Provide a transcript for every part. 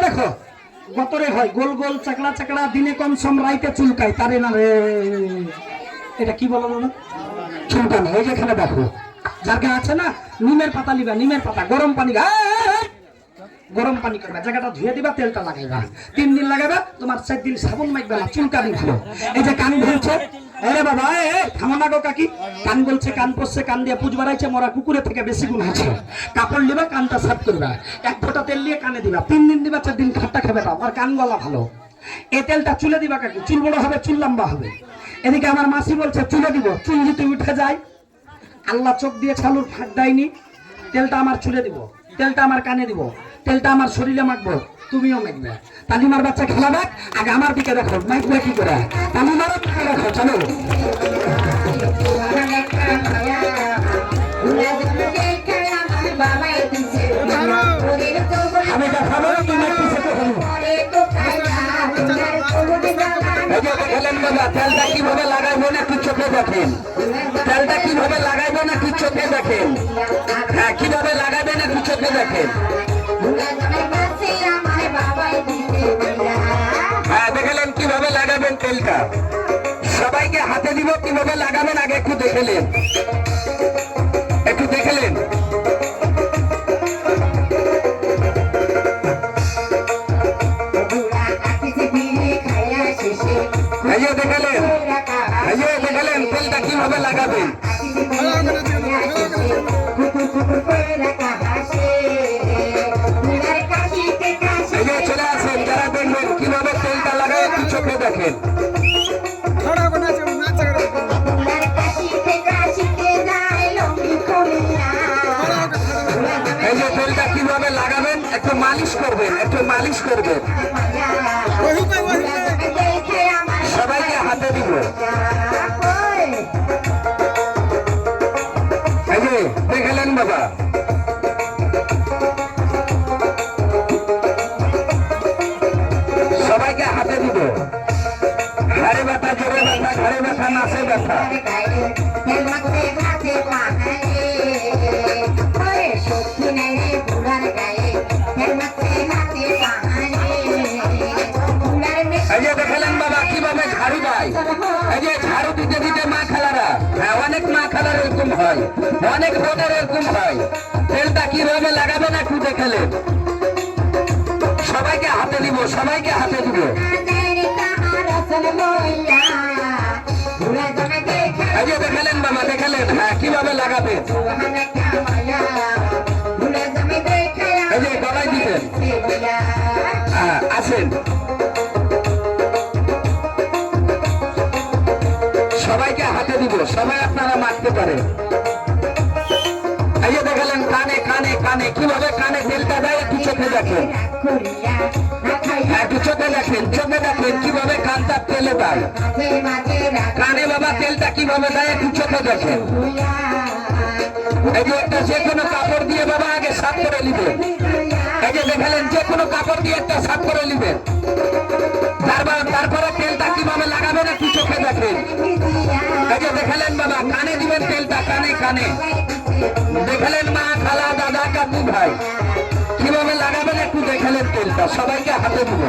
দেখো গতরে হয় গোল গোল চাকড়া চাকড়া দিনে কম সম রাইতে চুলকায় তারে না রে এটা কি বলো না চুলকানো এই যে এখানে দেখো যার আছে না নিমের পাতা লিবা নিমের পাতা গরম পানি গরম পানি করবা জায়গাটা ধুয়ে দিবা তেলটা লাগাইবা 3 দিন লাগাবা তোমার 4 দিন সাবুন মাখবে না চুলকানি ভালো এই যে কান ধরছে আরে বাবা থামো না গো কাকি কান বলছে কান পড়ছে কান দিয়ে পুজ বাড়াইছে মরা কুকুরে থেকে বেশি গুণ আছে কাপড় লিবা কানটা সাফ করবা 1 ফোঁটা তেল দিয়ে কানে দিবা 3 দিন দিবা 4 দিন খাট্টা খাবে না আর কান গলা ভালো এই তেলটা চুলে দিবা কাকি চুল বড় হবে চুল লম্বা হবে এদিকে আমার মাসি বলছে চুলে দিব চুল যদি উঠে যায় আল্লাহ চোখ দিয়ে ছালুর ফাঁক দেয়নি তেলটা আমার চুলে দিব তেলটা আমার কানে দিব তেলটা আমার শরীরে মাখবো তুমিও মাখবে তালিমার বাচ্চা খেলাবে আগে আমার দিকে দেখো মাখবে কি করে তালিমার দিকে দেখো চলো আমি দেখাবো তুমি তেলটা কিভাবে লাগাইবো না কি চোখে দেখেন তেলটা কিভাবে লাগাইবো না কি চোখে দেখেন হ্যাঁ কিভাবে লাগাবে না কি চোখে দেখেন হ্যাঁ দেখলেন কিভাবে লাগাবেন তেলটা সবাইকে হাতে দিব কিভাবে লাগাবেন আগে একটু দেখলেন দেখলেন তেলটা কিভাবে লাগাবেন চলে আসেন যারা দেখবেন কিভাবে তেলটা লাগায় একটু চোখে দেখেন এই যে তেলটা কিভাবে লাগাবেন একটু মালিশ করবেন সবাইকে হাতে দিব এই যে দেখলেন বাবা সবাইকে হাতে দিব ঘাড়ে ব্যথা জোরে ব্যথা ঘাড়ে ব্যথা নাচে ব্যথা এই যে দেখলেন বাবা কিভাবে ঝাড়ু দেয় এই যে ঝাড়ু দিতে দিতে মা খালারা হ্যাঁ অনেক মা খালার এরকম হয় অনেক বোনের এরকম হয় তেলটা কিভাবে লাগাবেন একটু দেখলেন সবাইকে হাতে দিব এই যে দেখলেন বাবা হ্যাঁ কিভাবে লাগাবেন এই যে গলায় দিবেন হ্যাঁ আসেন সবাইকে হাতে দিব সবাই আপনারা মারতে পারেন এই যে দেখলেন কানে কানে কানে কিভাবে কানে তেলটা দেয় একটু চোখে দেখেন একটু চোখে দেখেন কিভাবে কানটা তেলে দেয় কানে বাবা তেলটা কিভাবে দেয় একটু চোখে দেখেন এই যে একটা যে কোনো কাপড় দিয়ে বাবা আগে সাফ করে নিবেন এই যে দেখলেন যে কোনো কাপড় দিয়ে একটা সাফ করে নিবেন তারপরে তেলটা কিভাবে লাগাবেন একটু চোখে দেখেন এই যে দেখলেন বাবা কানে দিবেন তেলটা কানে কানে দেখলেন মা খালা দাদা কাকু ভাই কিভাবে লাগাবেন একটু দেখলেন তেলটা সবাইকে হাতে দিব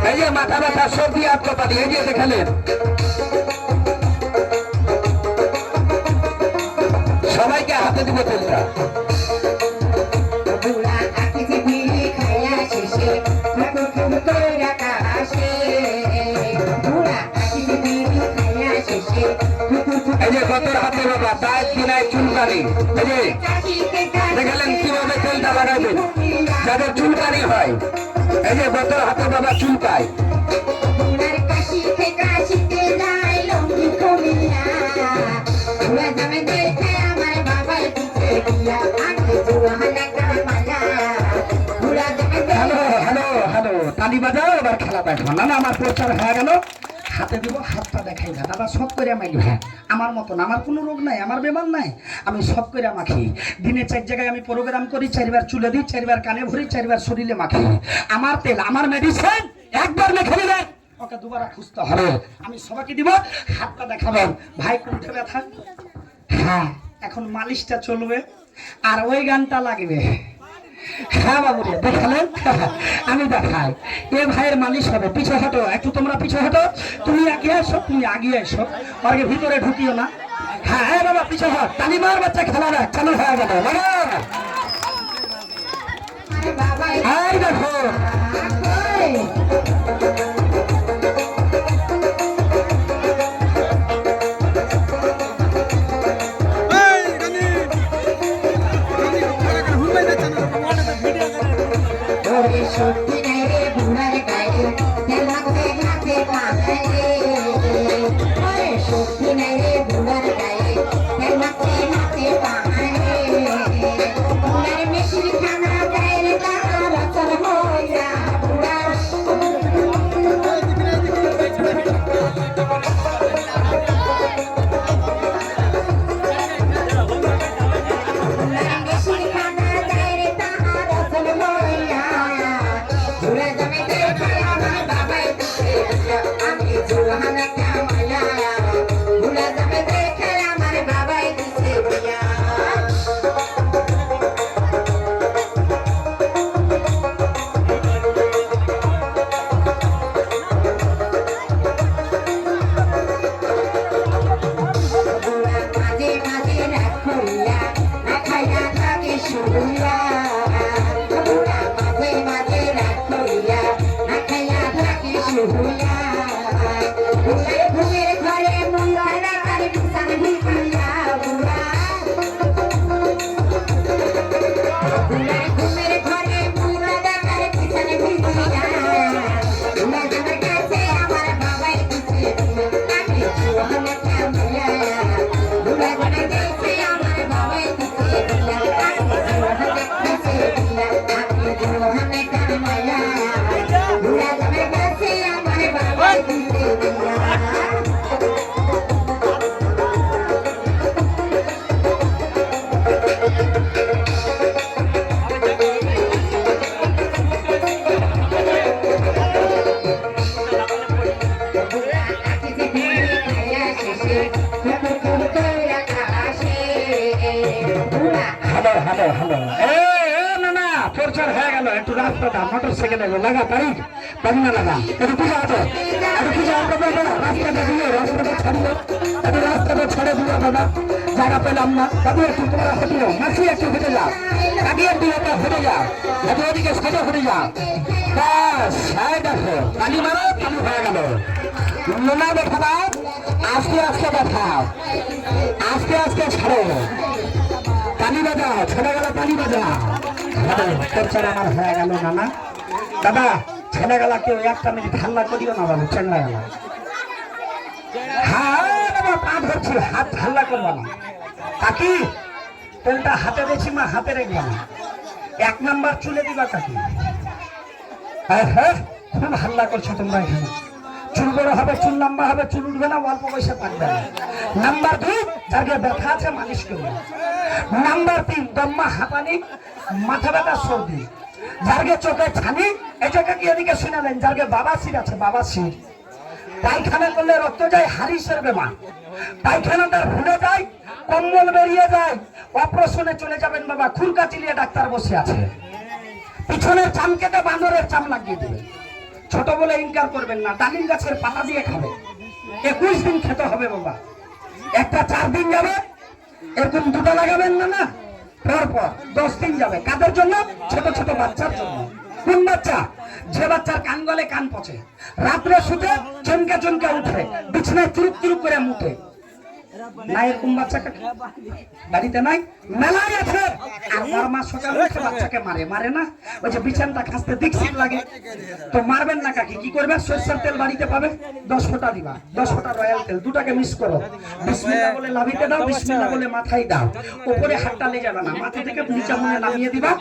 এই যে মাথা ব্যথা সর্দি আত্মপাতি এই যে দেখলেন সবাইকে হাতে দিব তেলটা এই যে গতর হাতে বাবা দায় দিনায় চুলকানি এই যে দেখলেন কিভাবে তেলটা লাগাবেন যাদের চুলকানি হয় এই যে গতর হাতে বাবা চুলকায় হ্যালো হ্যালো হ্যালো তালি বাজাও, এবার খেলা দেখো। না না আমার প্রচার হয়ে গেল, হাতে দিব, হাতটা দেখাই না দাদা, সব করে আমাকে। হ্যাঁ আমার মতন, আমার কোনো রোগ নাই, আমার বেমার নাই, আমি সব করে মাখি। দিনে 4 জায়গায় আমি প্রোগ্রাম করি, 4বার চুলে দিই, 4বার কানে ভরি, 4বার শরীরে মাখি। আমার তেল, আমার মেডিসিন একবার মেখে দিলে ওকে দুবার খুঁজতে হবে। আমি সবাইকে দিব, হাতটা দেখাবেন। ভাই কোনটা ব্যথা? হ্যাঁ এখন মালিশটা চলবে আর ওই গানটা লাগবে। হ্যাঁ বাবুরে দেখালেন, আমি দেখাই। এ ভাইয়ের মালিশ হবে। পিছু হটো একটু, তোমরা পিছু হটো, তুমি আগে আসো, তুমি আগিয়ে এসো, ওর ভিতরে ঢুকিও না। হ্যাঁ হ্যাঁ বাবা পিছু হট, তালিমার বাচ্চা খেলা দেখ চালু হয়ে গেল। এই দেখো সত্যি নাই রে বুড়ার গায়ে তেল মাখতে মাখতে পাখে রে সত্যি নাই রে বুড়ার গায়ে তেল মাখতে মাখতে পাখে বুড়ার মেশিন খানা গায়ে রে তার চল হইয়া বুড়ার মোটরসাইকেল লাগা তারিখ না লাগা একটু পূজা আছে, একটু পূজা রাস্তাটা দিয়ে রাস্তাটা ছাড়িয়ে একটু রাস্তাটা ছেড়ে দিও দাদা, জায়গা পেলাম না দাদু, একটু তোমরা হটিও, মাসি একটু হেঁটে যাও, আগে একটু হেঁটে যাও, একটু ওদিকে সাইডে হেঁটে যাও। ব্যাস হ্যাঁ দেখো কালি মারো, কালি হয়ে গেল। নোনা দেখাও, আস্তে আস্তে দেখাও, আস্তে আস্তে ছাড়ো, তালি বাজাও, ছেড়ে গেল তালি বাজাও। প্রচার আমার হয়ে গেল নানা দাদা, ছেলে গেলা কেউ একটা মিনিট হাল্লা করিও না বাবু, চেঙ্গা গেলা। হ্যাঁ বাবা পা ধরছি, হাত হাল্লা করবো না। কাকি তেলটা হাতে দিয়েছি মা, হাতে রেখে না, 1 নাম্বার চুলে দিবা কাকি। হ্যাঁ হ্যাঁ খুব হাল্লা করছো তোমরা এখানে। চুল বড় হবে, চুল লম্বা হবে, চুল উঠবে না, অল্প পয়সা পাকবে না। নাম্বার 2 যাকে ব্যথা আছে মালিশ করবে। নাম্বার 3 দম্মা হাঁপানি, মাথা ব্যথা, সর্দি, যারকে চোখে ছানি, এটাকে কি এদিকে শুনালেন, যারকে বাবাসির আছে, বাবাসির পায়খানা করলে রক্ত যায়, হারিসের বেমার, পায়খানাটার ফুলে যায়, কম্বল বেরিয়ে যায়, অপারেশনে চলে যাবেন বাবা, খুরকা চিলিয়ে ডাক্তার বসে আছে, পিছনের চাম কেটে বাঁদরের চাম লাগিয়ে দেবে। ছোট বলে ইনকার করবেন না, ডালিম গাছের পাতা দিয়ে খাবে, 21 দিন খেতে হবে বাবা, একটা 4 দিন যাবে, এরকম 2টা লাগাবেন না না, পরপর 10 দিন যাবে। কাদের জন্য? ছোট ছোট বাচ্চার জন্য। কোন বাচ্চা? যে বাচ্চার কান গলে কান পচে, রাত্রে শুতে চমকে চমকে উঠে, বিছানায় চুরুক চুরুক করে মুঠে, নাই এরকম বাচ্চা কাকি বাড়িতে নাই? মেলায় আছে। আর বারো মাস সকালে উঠে বাচ্চাকে মারে, মারে না? ওই যে বিছানটা খাসতে দিকশিক লাগে, তো মারবেন না কাকি। কি করবে? সরষের তেল বাড়িতে পাবে, 10 ফোঁটা দিবা, 10 ফোঁটা রয়্যাল তেল, দুটাকে মিক্স করো, বিসমিল্লাহ বলে লাভিতে দাও, বিসমিল্লাহ বলে মাথায় দাও, উপরে হাতটা নিয়ে যাবে না, মাথা থেকে নিচে মনে নামিয়ে দিবা।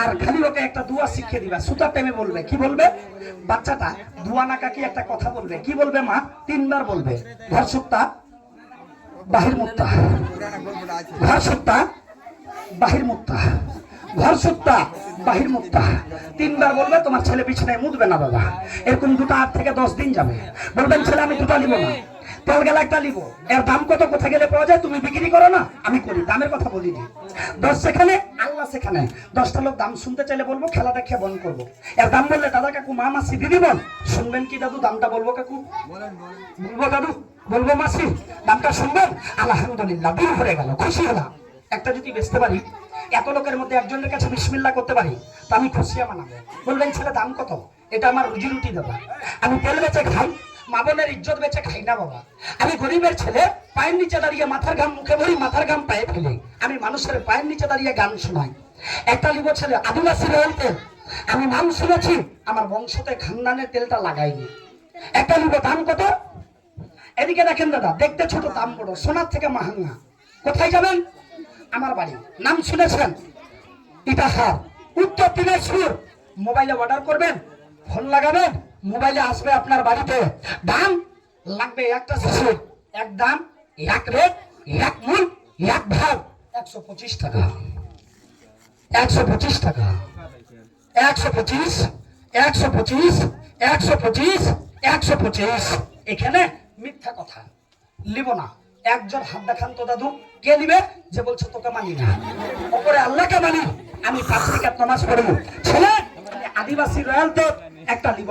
আর খালি ওকে একটা দোয়া শিখিয়ে দিবা, সুতার টাইমে বলবে। কি বলবে বাচ্চাটা? দোয়া না কাকি, একটা কথা বলবে। কি বলবে মা? 3 বার বলবে, ঘর সুত্তা বাহির মুক্তা, ঘর সুত্তা বাহির মুক্তা, ঘর সুত্তা বাহির মুক্তা। 3 বার বলবে। তোমার ছেলে বিছানায় মুদবে না বাবা। এরকম 2 8 থেকে 10 দিন যাবে। বলবেন ছেলে আমি 2টা নিব না, তেল গেলা একটা নিব। এর দাম কত? কোথায় গেলে পাওয়া যায়? তুমি বিক্রি করো না, আমি করি। দামের কথা বলিনি। 10 সেখানে আল্লাহ সেখানে। 10টা লোক দাম শুনতে চাইলে বলবো, খেলা দেখে বন্ধ করবো। এর দাম বললে দাদা কাকু মা মাসি দিদি বোন শুনবেন কি দাদু? দামটা বলবো কাকু, বলবো দাদু, বলবো মাসি, দামটা শুনবেন? আলহামদুলিল্লাহ, দিন ভরে গেল, খুশি হলাম। একটা যদি বেচতে পারি, এত লোকের মধ্যে একজনের কাছে বিসমিল্লাহ করতে পারি, তো আমি খুশি মানাবো। বলবেন ছেলে দাম কত? এটা আমার রুজি রুটি দাদা, আমি তেল বেচে খাই, মা বোনের ইজ্জত বেচে খাই না বাবা। আমি গরিবের ছেলে, পায়ের নিচে দাঁড়িয়ে মাথার ঘাম মুখে ভরি, মাথার ঘাম পায়ে ফেলি। আমি মানুষের পায়ের নিচে দাঁড়িয়ে গান শোনাই। একটা লিব ছেলে, আদিবাসী রয়্যাল তেল। আমি নাম শুনেছি, আমার বংশতে খানদানের তেলটা লাগাইনি। একটা লিব, দাম কত? এদিকে দেখেন দাদা, দেখতে ছোট, দাম বড়, সোনার থেকে মাহাঙ্গা। কোথায় যাবেন? আমার বাড়ি। নাম শুনেছেন? ইটাহার, উত্তর দিনাজপুর। মোবাইলে অর্ডার করবেন, ফোন লাগাবেন, মোবাইলে আসবে আপনার বাড়িতে। দাম লাগবে একটা শিশু, এক দাম, এক রেট, এক মূল, এক ভাগ, 125 টাকা, 125 টাকা, 125, 125, 125, 125। এখানে মিথ্যা কথা লিব না। একজন হাত দেখান তো দাদু, কে নিবে? যে বলছে তোকে মানি না, ওপরে আল্লাহকে মানি। আমি 5 রাকাত নামাজ পড়ব। ছেলে আদিবাসী রয়্যাল তেল একটা নিব,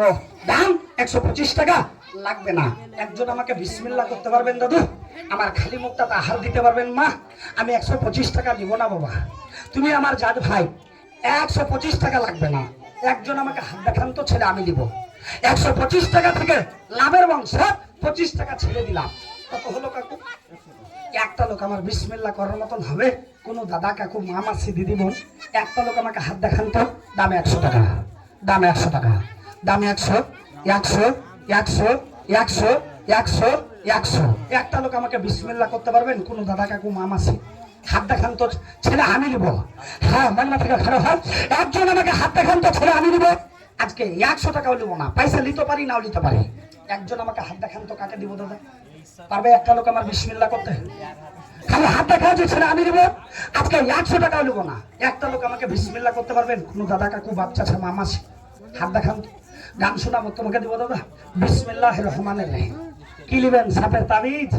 দাম 125 টাকা, লাগবে না। একজন আমাকে বিসমিল্লাহ করতে পারবেন দাদু? আমার খালি মুখটা আহার দিতে পারবেন মা? আমি 125 টাকা নিব না বাবা, তুমি আমার জাত ভাই, 125 টাকা লাগবে না। একজন আমাকে হাত দেখান তো, ছেলে আমি দিব। 125 টাকা থেকে লাভের বংশ 25 টাকা ছেড়ে দিলাম। কত হলো কাকু? একটা লোক আমার বিসমিল্লাহ করার মতন হবে? কোনো দাদা কাকু মা মাসি দিদি বোন, একটা লোক আমাকে হাত দেখান তো। দামে 100 টাকা, দামে 100 টাকা, দামে 100, 100, 100, 100, 100, 100। একটা লোক আমাকে বিসমিল্লাহ করতে পারবেন? কোনো দাদা কাকু মা মাসি? হাত দেখান তো, ছেলে আমি নিব। হ্যাঁ, মান্না থেকে খারাপ হয়। একজন আমাকে হাত দেখান তো, ছেলে আমি নিব। আজকে 100 টাকাও নিব না, পয়সা নিতে পারি নাও নিতে পারি। একজন আমাকে হাত দেখান তো, কাকে দিব দাদা? পারবে একটা লোক আমার বিসমিল্লাহ করতে? খালি হাত দেখা যে ছেলে আমি নিব। আজকে 100 টাকাও নিব না। একটা লোক আমাকে বিসমিল্লাহ করতে পারবেন? কোনো দাদা কাকু বাচ্চা আছে মা মাসি? হাত দেখান তো, গান শোনাবো তোমাকে দিব দাদা। বিসমিল্লাহির রহমানির রহিম। কি লিবেন? সাপের তাবিজ?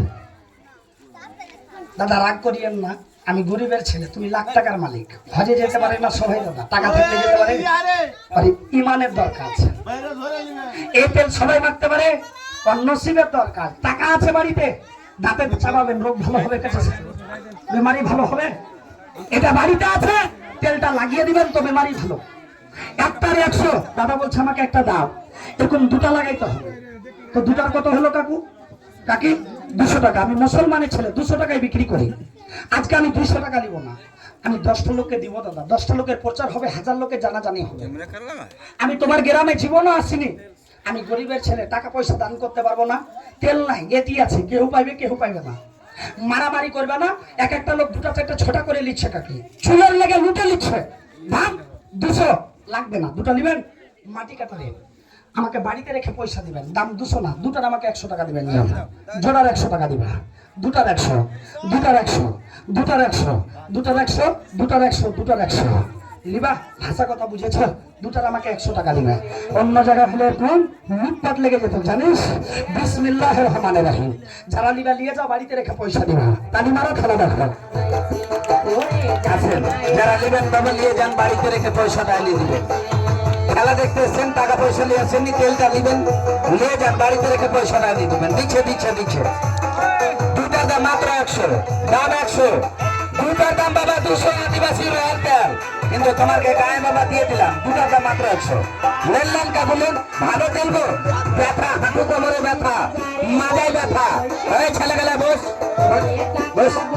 দাদা রাগ করিয়েন না, আমি গরিবের ছেলে, তুমি লাখ টাকার মালিক। হজে যেতে পারে না সবাই দাদা, টাকা থাকলে যেতে পারে? ইমানের দরকার আছে। এই তেল সবাই মারতে পারে? নসিবের দরকার। টাকা আছে বাড়িতে, দাঁতে চাবাবেন, রোগ ভালো হবে, বেমারি ভালো হবে। এটা বাড়িতে আছে, তেলটা লাগিয়ে দিবেন তো বেমারি ভালো। একটার 100, দাদা বলছে আমাকে একটা দাও, এরকম 2টা লাগাইতে হবে। তো 2টার কত হলো কাকু? কাকি 200 টাকা। আমি মুসলমানের ছেলে, 200 টাকায় বিক্রি করি। আজকে আমি 200 টাকা নিব না, আমি 10টা লোককে দিব দাদা। 10টা লোকের প্রচার হবে, 1000 লোকের জানাজানি হবে। আমি তোমার গ্রামে জীবনও আসিনি। আমি গরিবের ছেলে, টাকা পয়সা দান করতে পারবো না। তেল নাই, এটি আছে, কেউ পাইবে কেউ পাইবে না। মারামারি করবে না। এক একটা লোক 2টা 4টা ছোটা করে নিচ্ছে কাকি, চুলের লেগে লুটে নিচ্ছে। দাম 200, লাগবে না। 2টা নেবেন, মাটি কাটা দিন, আমাকে বাড়িতে রেখে পয়সা দিবেন। দাম 200 না, 2টার আমাকে 100 টাকা দিবেন। জোড়ার 100 টাকা দিবা, 2টার 100, 2টার 100, 2টার 100, 2টার 100, 2টার 100, 2টার 100 লিবা। ভাষা কথা বুঝেছ? 2টার আমাকে 100 টাকা দিবে। অন্য জায়গায় হলে কোন লুটপাট লেগে যেত জানিস? বিসমিল্লাহির রহমানির রহিম। যারা লিবা নিয়ে যাও, বাড়িতে রেখে পয়সা দিবা। তালি মারো, খেলা দেখো। যারা নেবেন বাবা নিয়ে যান, বাড়িতে রেখে পয়সা ডালিয়ে দিবেন। খেলা দেখতে এসছেন, টাকা পয়সা নিয়ে আসেননি, তেলটা দিবেন, নিয়ে যান, বাড়িতে রেখে পয়সা ডালিয়ে দিবেন। দিচ্ছে দিচ্ছে দিচ্ছে। 2টার দাম মাত্র 100, দাম 100। 2টার দাম বাবা 200, আদিবাসী রয়্যাল তেল। কিন্তু তোমাকে গায়ে বাবা দিয়ে দিলাম, 2টার দাম মাত্র 100। লেনলাম কাকুলেন, ভালো তেলবো। ব্যথা, হাঁটু কোমরে ব্যথা, মাজায় ব্যথা, ছেলেবেলা বস, বস